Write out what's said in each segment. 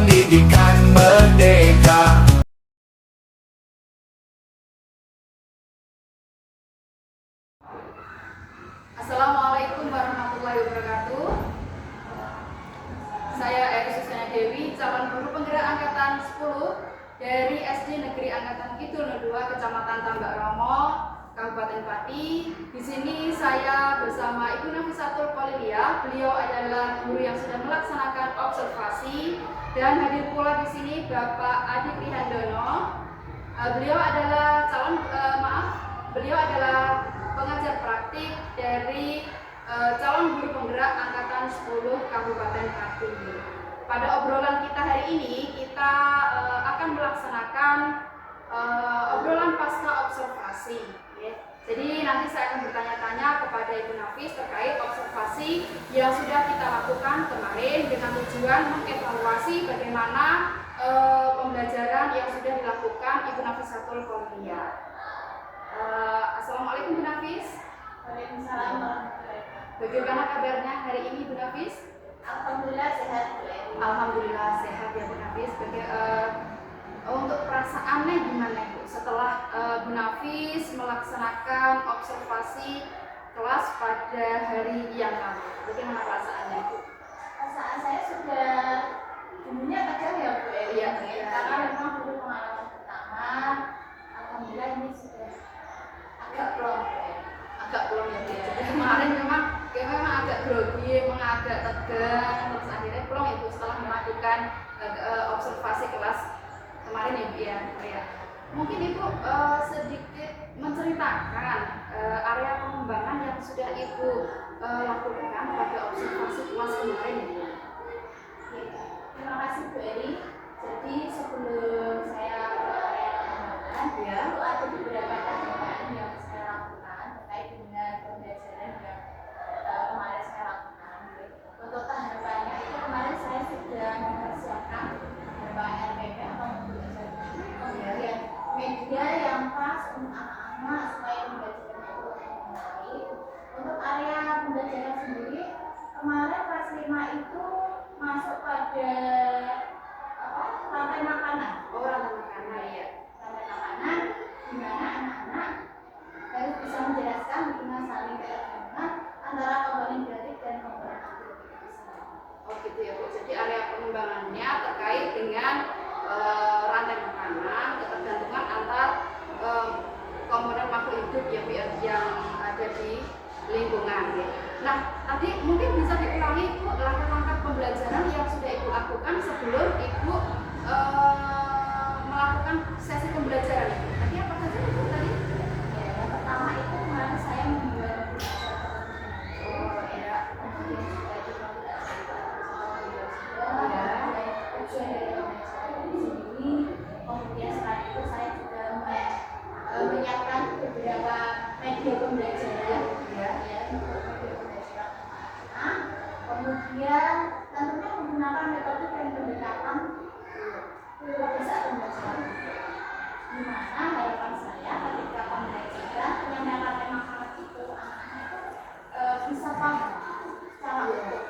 pendidikan merdeka. Assalamualaikum warahmatullahi wabarakatuh. Saya Eri Susana Dewi, calon guru penggerak angkatan 10 dari SD Negeri Angkatan Kidul 02, Kecamatan Tambak Romo, Kabupaten Pati. Di sini saya bersama Ibu Nafisatul Qoliliyah. Beliau adalah guru yang sudah melaksanakan observasi, dan hadir pula di sini Bapak Adi Prihandono. Beliau adalah beliau adalah pengajar praktik dari calon guru penggerak angkatan 10 Kabupaten Pati. Pada obrolan kita hari ini, kita akan melaksanakan obrolan pasca observasi. Ya. Jadi nanti saya akan bertanya-tanya kepada Ibu Nafis terkait observasi yang sudah kita lakukan kemarin dengan tujuan mengevaluasi bagaimana pembelajaran yang sudah dilakukan Ibu Nafisatul Qoliliyah. Assalamualaikum Bu Nafis. Waalaikumsalam warahmatullahi wabarakatuh. Bagaimana kabarnya hari ini Bu Nafis? Alhamdulillah sehat Bu. Alhamdulillah sehat ya Bu Nafis. Untuk perasaannya gimana Bu setelah Bu Nafis melaksanakan observasi kelas pada hari yang lalu? Bagaimana perasaannya Bu? Perasaan saya sudah dulunya kecil ya Bu. Iya. Karena memang dulu pengalaman pertama, alhamdulillah ini sudah agak plong. Agak plong ya Bu. Jadi kemarin memang agak grogi, memang agak tegang, terus akhirnya plong ya Bu setelah melakukan observasi kelas kemarin ya Bu ya. Mungkin Ibu sedikit menceritakan area pengembangan yang sudah Ibu lakukan pada observasi kelas kemarin ya Bu. Terima kasih Bu Eri. Jadi sebelum saya ke area pengembangan, Ya. itu ada beberapa tahapan yang saya lakukan terkait dengan pembelajaran yang kemarin saya lakukan. Untuk tahapannya itu kemarin saya sudah mempersiapkan beberapa RPP atau modul kemudian media yang pas untuk anak-anak supaya pembelajarannya itu baik. Untuk area pembelajaran sendiri, kemarin kelas 5 itu masuk pada rantai makanan. Oh, rantai makanan ya. Rantai makanan di mana anak-anak harus bisa menjelaskan hubungan saling berhubungan antara komponen genetik dan komponen aktif. Oh gitu ya Bu. Jadi area pengembangannya terkait dengan rantai makanan, ketergantungan antar komponen makhluk hidup ya Bu yang ada di lingkungan. Ya. Nah, tadi mungkin bisa diulangi Bu langkah-langkah pembelajaran yang sudah Ibu lakukan sebelum Ibu melakukan sesi pembelajaran itu. Tadi apa saja Bu tadi? Ya, yang pertama itu kemarin saya membuat kemudian setelah itu saya juga menyiapkan beberapa media pembelajaran untuk media pembelajaran anak. Kemudian tentunya menggunakan metode dan pendekatan saat pembelajaran, di mana harapan saya ketika pembelajaran penyampaian makanan itu anak-anak itu bisa paham secara utuh.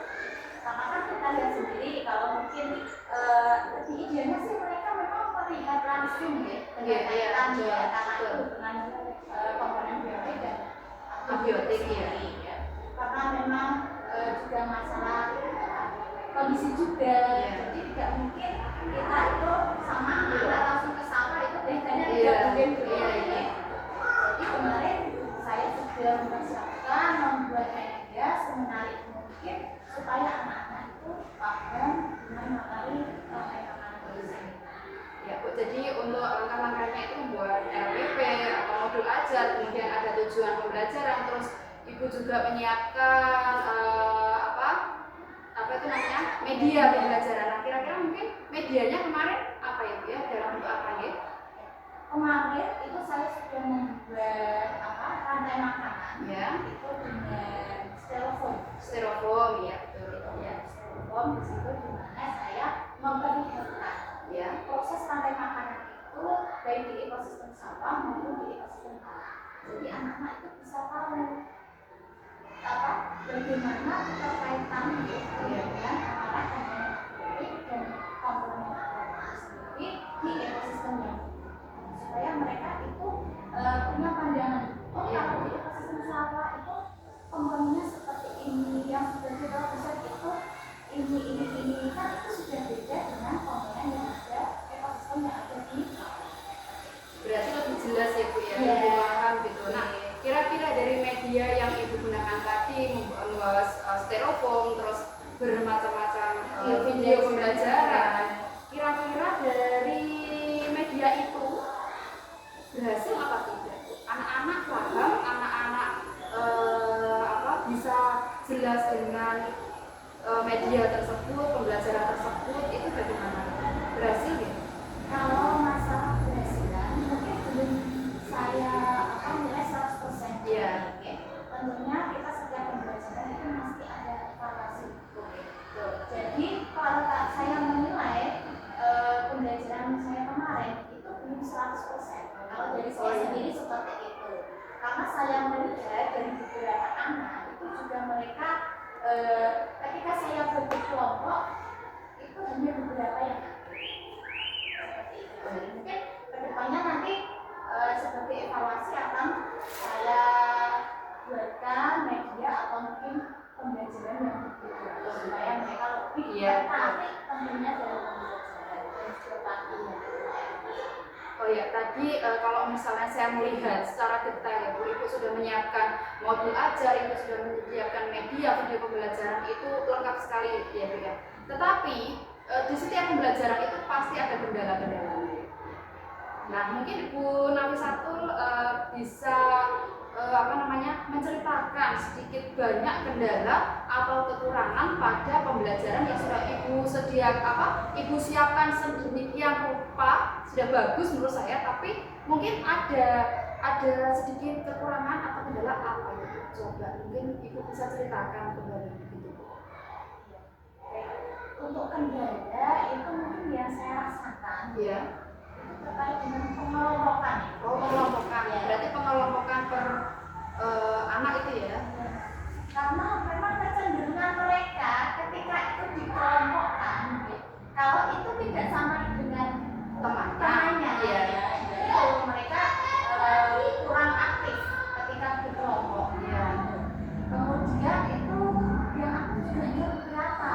Karena kan kita lihat sendiri kalau mungkin lebih idealnya sih mereka memang melihat langsung ya kaitan ya karena itu dengan komponen biotik dan Abiotik ya. Karena memang juga masalah kondisi juga, jadi tidak mungkin kita itu sama anak langsung ke sawah itu bedanya tidak mungkin. Jadi kemarin saya sudah mempersiapkan membuat media semenarik mungkin supaya anak-anak itu paham dengan materi makanan tersebut. Ya Bu, jadi untuk langkah-langkahnya itu membuat RPP atau modul ajar, kemudian ada tujuan pembelajaran, terus Ibu juga menyiapkan apa itu namanya media pembelajaran. Nah, kira-kira mungkin medianya kemarin apa ya Bu ya, dalam bentuk apa ya? Kemarin itu saya sudah membuat rantai makanan Ya. itu dengan Styrofoam ya betul ya. Styrofoam di situ di mana saya memperlihatkan Ya. proses rantai makanan itu baik di ekosistem sawah maupun di ekosistem tanah. Jadi anak-anak itu bisa tahu bagaimana keterkaitan dengan antara komponen genetik dan komponen dari saya sendiri seperti itu. Karena saya melihat dari beberapa anak itu juga mereka ketika saya berkelompok itu hanya beberapa yang aktif. Seperti itu. Mungkin kedepannya nanti sebagai evaluasi akan saya buatkan media atau mungkin pembelajaran yang berbeda supaya mereka lebih tertarik tentunya dalam pembelajaran dan juga pastinya. Oh ya, tadi kalau misalnya saya melihat secara detail, Ibu sudah menyiapkan modul ajar, Ibu sudah menyiapkan media video pembelajaran, itu lengkap sekali ya Bu ya. Tetapi di setiap pembelajaran itu pasti ada kendala-kendalanya. Nah, mungkin Ibu Nafisatul bisa menceritakan sedikit banyak kendala atau kekurangan pada pembelajaran yang sudah Ibu siapkan sedemikian rupa, sudah bagus menurut saya, tapi mungkin ada sedikit kekurangan atau kendala apa itu? Coba mungkin Ibu bisa ceritakan kembali begitu. Untuk kendala itu mungkin yang saya rasakan ya terkait dengan pengelompokan. Pengelompokan. Ya. Berarti pengelompokan per anak itu ya? Karena memang kecenderungan mereka ketika itu dikelompokkan, kalau itu tidak sama dengan temannya, itu mereka kurang aktif ketika berkelompok. Ya. Kemudian itu yang aku juga ingat berapa?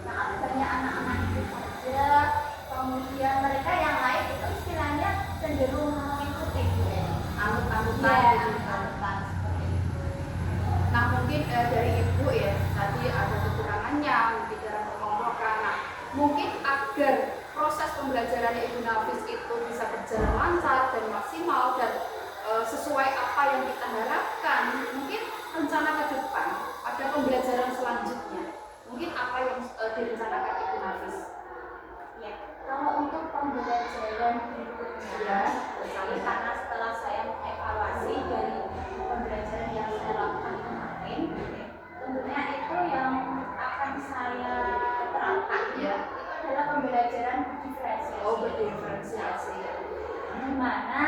Nah, banyak anak-anak itu saja. Kemudian mereka yang lain itu istilahnya cenderung mengikuti Anut-anutan. Nah, mungkin dari Ibu ya, tadi ada kekurangannya mungkin dalam pengelompokan. Nah, mungkin agar proses pembelajaran Ibu Nafis itu bisa berjalan lancar dan maksimal dan sesuai apa yang kita harapkan, mungkin rencana ke depan ada pembelajaran selanjutnya. Mungkin apa yang direncanakan Ibu Nafis? Ya, kalau untuk pembelajaran berikutnya, karena setelah saya mengevaluasi dari pembelajaran yang saya lakukan kemarin, tentunya itu yang akan saya terapkan itu adalah pembelajaran berdiferensiasi. Berdiferensiasi. Di mana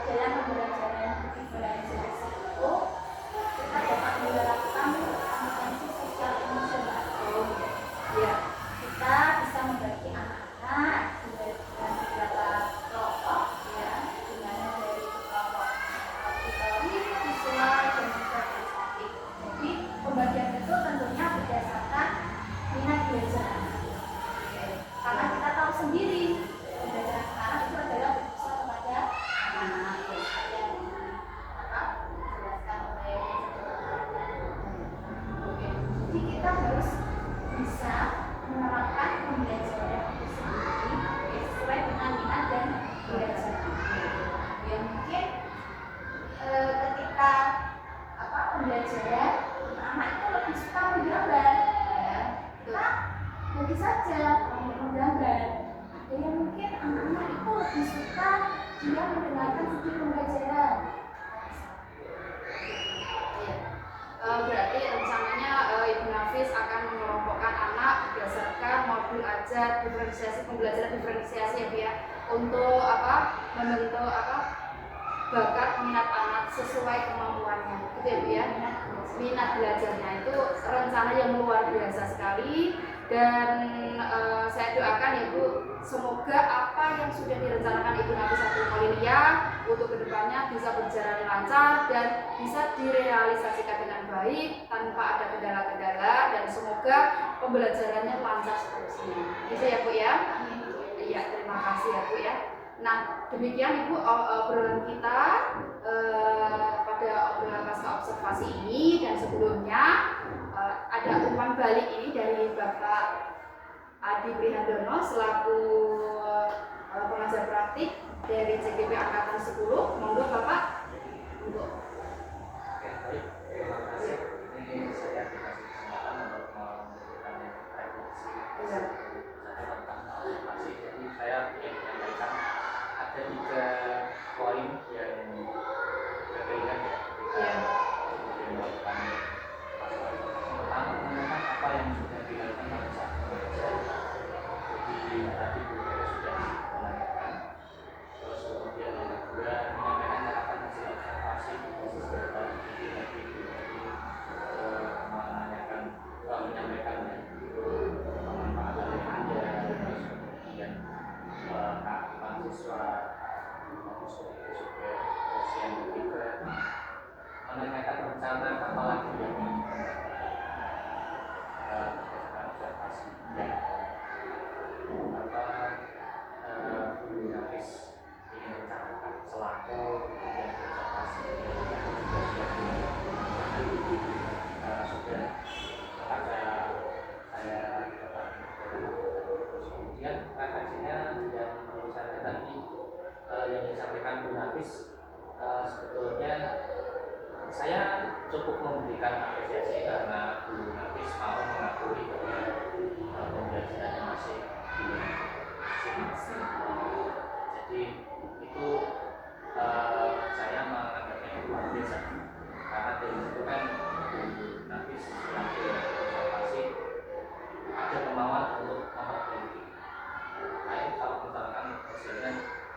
dalam pembelajaran berdiferensiasi itu kita dapat menerapkan kompetensi sosial emosional. Kita bisa membagi anak-anak dengan beberapa kelompok, di mana dari kelompok auditory, visual, dan juga kinestetik. Jadi pembagian itu tentunya berdasarkan minat belajar. Karena kita tahu sendiri pembelajaran sekarang itu adalah berfokus kepada anak-anak yang dijelaskan oleh. Jadi kita harus bisa menerapkan pembelajaran itu sendiri sesuai dengan minat dan belajar. Ya mungkin ketika pembelajaran anak itu lebih suka menggambar, kita bagi saja menggambar. Ada yang mungkin anak-anak itu lebih suka dia mendengarkan video pembelajaran. Berarti rencananya Ibu Nafis akan mengelompokkan anak berdasarkan modul ajar diferensiasi pembelajaran diferensiasi ya Bu ya, untuk membentuk bakat minat anak sesuai kemampuannya, gitu ya Bu ya. Minat belajarnya itu rencana yang luar biasa sekali, dan saya doakan ya Bu, semoga apa yang sudah direncanakan Ibu Nafisatul Maulidiah untuk kedepannya bisa berjalan lancar dan bisa direalisasikan dengan baik tanpa ada kendala-kendala, dan semoga pembelajarannya lancar seterusnya. Gitu ya Bu ya. Iya, terima kasih ya Bu ya. Nah, demikian Ibu obrolan kita pada obrolan pasca observasi ini, dan sebelumnya ada umpan balik ini dari Bapak Adi Prihandono selaku pengajar praktik dari CGP Angkatan 10. Monggo Bapak untuk. Oke, baik. Terima kasih. Ini saya dikasih kesempatan untuk memberikan refleksi tentang observasi. Jadi saya ingin menyampaikan ada 3 poin yang berbeda ya ketika melakukan pertama, mengenai apa yang sudah dilakukan pada saat pengajar. Jadi tadi Bu Dewi sudah menanyakan, terus kemudian Nafis, sebetulnya saya cukup memberikan apresiasi karena Bu Nafis mau mengakui bahwa pembelajarannya masih di sini. Jadi itu saya menganggapnya luar biasa karena dari situ kan Bu Nafis selaku observasi ada kemauan untuk memperbaiki. Lain kalau misalkan hasilnya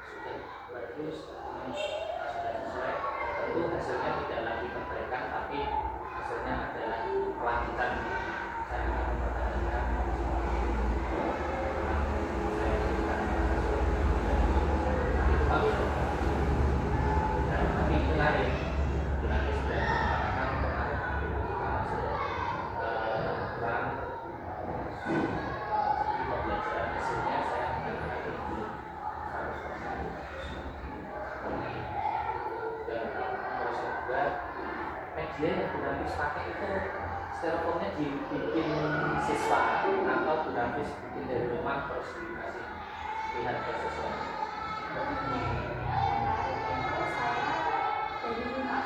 sudah bagus, sudah sesuai, tentu hasilnya tidak lagi perbaikan, tapi hasilnya adalah kelanjutan. Saya akan mempertahankan tapi itu lain. Nanti sudah mengatakan kemarin kita masuk kurang di pembelajaran hasilnya saya mengatakan belum 100%. Dan terus juga media yang dinamis pakai itu styrofoamnya dibikin siswa atau dinamis bikin dari rumah terus dikasih lihat prosesnya. Dari rumah.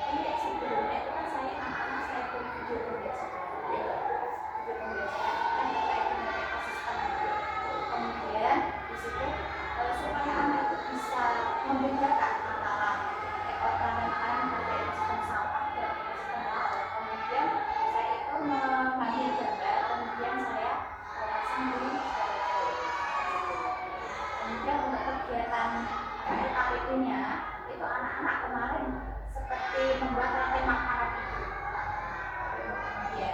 Jadi sebelumnya itu kan saya anak-anak saya pun video pembelajaran. Video pembelajaran kan terkait dengan ekosistem. Kemudian di situ supaya anak itu bisa membedakan antara ekosistem berkait ekosistem sampah dan ekosistem laut. Kemudian saya itu mengambil gambar, kemudian saya sembunyi secara kemudian untuk kegiatan KLKPP-nya itu anak-anak kemarin seperti membuat rantai makanan itu. Ya.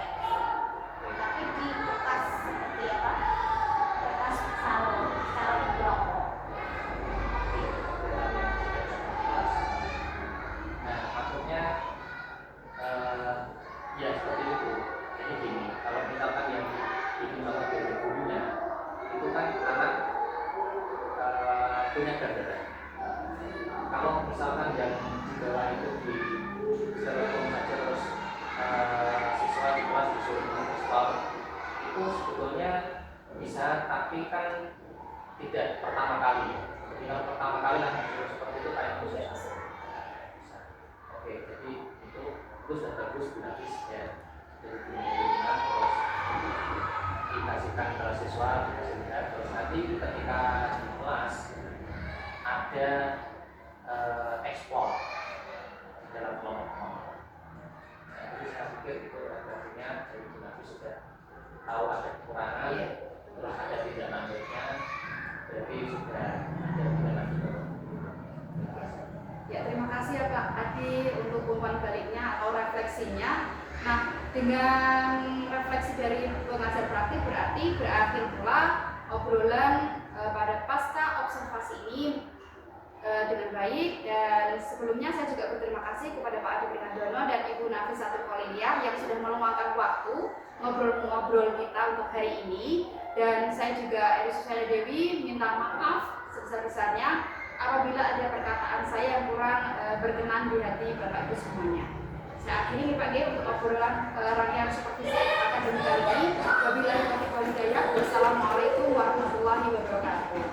Tapi di bekas seperti apa? Bekas salon blok. Nah, maksudnya ya seperti itu. Jadi gini, kalau misalkan yang bikin contoh dari gurunya itu kan anak punya gambaran. Kalau misalkan yang di bawah itu di styrofoam saja terus siswa di kelas disuruh menginstal itu sebetulnya bisa, tapi kan tidak pertama kali. Ketika pertama kali langsung disuruh seperti itu kayak susah. Bisa. Oke, jadi itu sudah bagus dinamis ya. Jadi dimulai terus dikasihkan ke siswa, terus nanti ketika di kelas ada ekspor di dalam kelompok. Jadi saya pikir itu artinya dari dinamis sudah tahu ada kekurangan, terus ada tidak lanjutnya, jadi sudah ada tidak lanjut. Ya, terima kasih ya Pak Adi untuk umpan baliknya atau refleksinya. Nah, dengan refleksi dari pengajar praktik berarti berakhir pula obrolan pada pasca observasi ini dengan baik. Dan sebelumnya saya juga berterima kasih kepada Pak Adi Pringandono dan Ibu Nafisatul Koliliyah yang sudah meluangkan waktu ngobrol-ngobrol kita untuk hari ini. Dan saya juga Eri Susiana Dewi minta maaf sebesar-besarnya apabila ada perkataan saya yang kurang berkenan di hati Bapak Ibu semuanya. Saya akhiri Pak G untuk obrolan rangkaian supervisi akademik kali ini. Wabillahi taufiq wal hidayah. Wassalamualaikum warahmatullahi wabarakatuh.